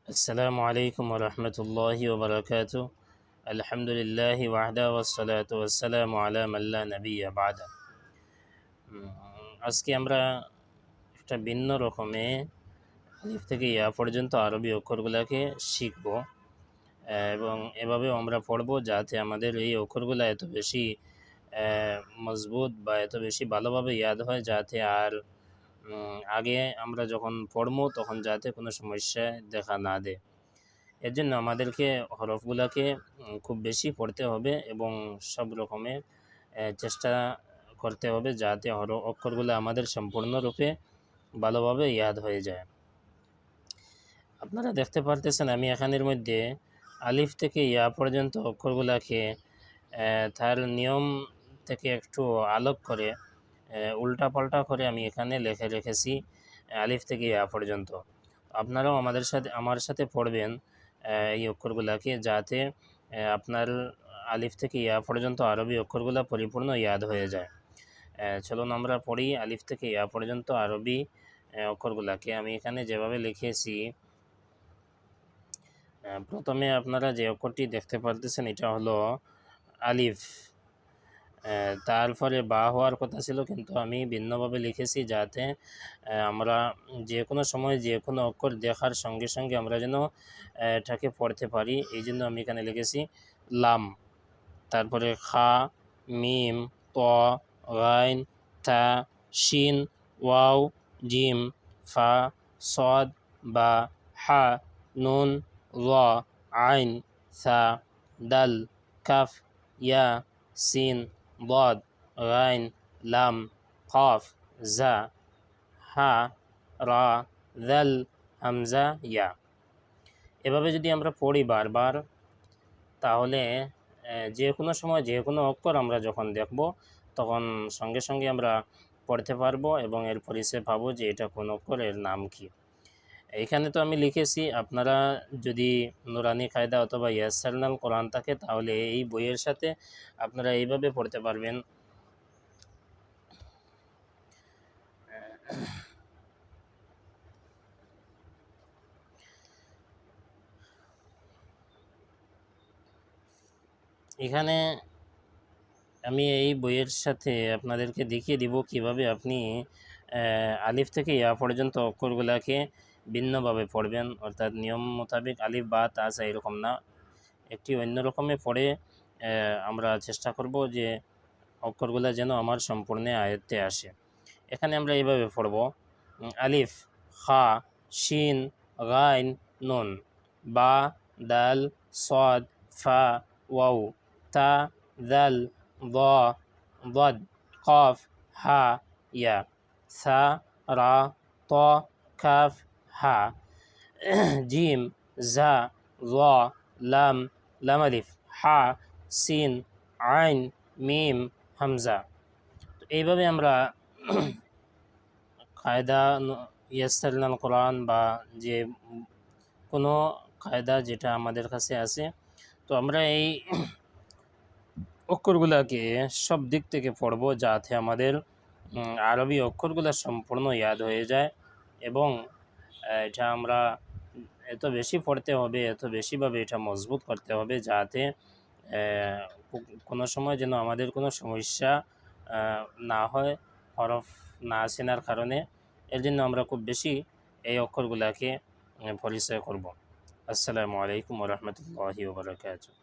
السلام عليكم ورحمة الله وبركاته. الحمد لله وحده والصلاة والسلام على من لا نبي بعده. আজকে আমরা একটা ভিন্ন রকমে আলিফ থেকে ইয়া পর্যন্ত আরবি অক্ষরগুলোকে শিখব এবং এভাবেও আমরা পড়ব যাতে আমাদের এই অক্ষরগুলো এত বেশি মজবুত বা এত বেশি ভালোভাবে ইয়াদ হয়, যাতে আর আগে আমরা যখন পড়বো তখন যাতে কোনো সমস্যা দেখা না দেয়। এর জন্য আমাদেরকে হরফগুলোকে খুব বেশি পড়তে হবে এবং সব রকমের চেষ্টা করতে হবে যাতে অক্ষরগুলো আমাদের সম্পূর্ণরূপে ভালোভাবে ইয়াদ হয়ে যায়। আপনারা দেখতে পারতেছেন আমি এখানের মধ্যে আলিফ থেকে ইয়া পর্যন্ত অক্ষরগুলোকে তার নিয়ম থেকে একটু আলোক করে উল্টাপাল্টা করে আমি এখানে লিখে রেখেছি আলিফ থেকে ইয়া পর্যন্ত। আপনারাও আমার সাথে পড়বেন এই অক্ষরগুলোকে, যাতে আপনার আলিফ থেকে ইয়া পর্যন্ত আরবি অক্ষরগুলো পরিপূর্ণ ইয়াদ হয়ে যায়। চলুন আমরা পড়ি আলিফ থেকে ইয়া পর্যন্ত আরবি অক্ষরগুলোকে। আমি এখানে যেভাবে লিখেছি, প্রথমে আপনারা যে অক্ষরটি দেখতে পারতেছেন এটা হলো আলিফ। তারপরে বা হওয়ার কথা ছিল, কিন্তু আমি ভিন্নভাবে লিখেছি যাতে আমরা যে কোনো সময় যে কোনো অক্ষর দেখার সঙ্গে সঙ্গে আমরা যেন এটাকে পড়তে পারি। এই জন্য আমি এখানে লিখেছি লাম, তারপরে খা, মিম, ত, গাইন, তা, শিন, ওয়াও, জিম, ফা, সদ, বা, হা, নুন, র, আইন, সা, দাল, কাফ, ইয়া, সিন, ضاد, غين, লাম, قاف, জা, হা, রা, দাল, হামজা, ইয়া। এভাবে যদি আমরা পড়ি বারবার, তাহলে যে কোনো সময় যে কোনো অক্ষর আমরা যখন দেখব তখন সঙ্গে সঙ্গে আমরা পড়তে পারবো এবং এর পরিচয় পাবো যে এটা কোন অক্ষর, এর নাম কি। এইখানে তো আমি লিখেছি, আপনারা যদি নুরানি কায়দা অথবা ইয়াসারনাল কোরআন থাকে তাহলে এই বইয়ের সাথে আপনারা এইভাবে পড়তে পারবেন। এখানে আমি এই বইয়ের সাথে আপনাদেরকে দেখিয়ে দিব কিভাবে আপনি আলিফ থেকে ইয়া পর্যন্ত অক্ষরগুলোকে ভিন্নভাবে পড়বেন, অর্থাৎ নিয়ম মোতাবেক আলিফ বা তা এরকম না, একটি অন্য রকমে পড়ে আমরা চেষ্টা করব যে অক্ষরগুলো যেন আমার সম্পূর্ণ আয়ত্তে আসে। এখানে আমরা এইভাবে পড়ব আলিফ, খা, শিন, গাইন, নুন, বা, দাল, সদ, ফা, ওয়াও, তা, দাল, ضا, ضد, قاف, হা, ইয়া, সা, রা, ত, কাফ, হা, জিম, জা, জ, লাম, লাম আলিফ, হা, সিন, আইন, মিম, হামজা। তো এইভাবে আমরা কায়দা ইয়াসারনাল কোরআন বা যে কোনো কায়দা যেটা আমাদের কাছে আছে, তো আমরা এই অক্ষরগুলোকে সব দিক থেকে পড়ব যাতে আমাদের আরবি অক্ষরগুলো সম্পূর্ণ ইয়াদ হয়ে যায়। এবং এটা আমরা এত বেশি পড়তে হবে, এত বেশিভাবে এটা মজবুত করতে হবে যাতে কোনো সময় যেন আমাদের কোনো সমস্যা না হয় হরফ না চেনার কারণে। এর জন্য আমরা খুব বেশি এই অক্ষরগুলোকে পরিচয় করব। আসসালামু আলাইকুম ওয়া রাহমাতুল্লাহি ওয়া বারাকাতুহু।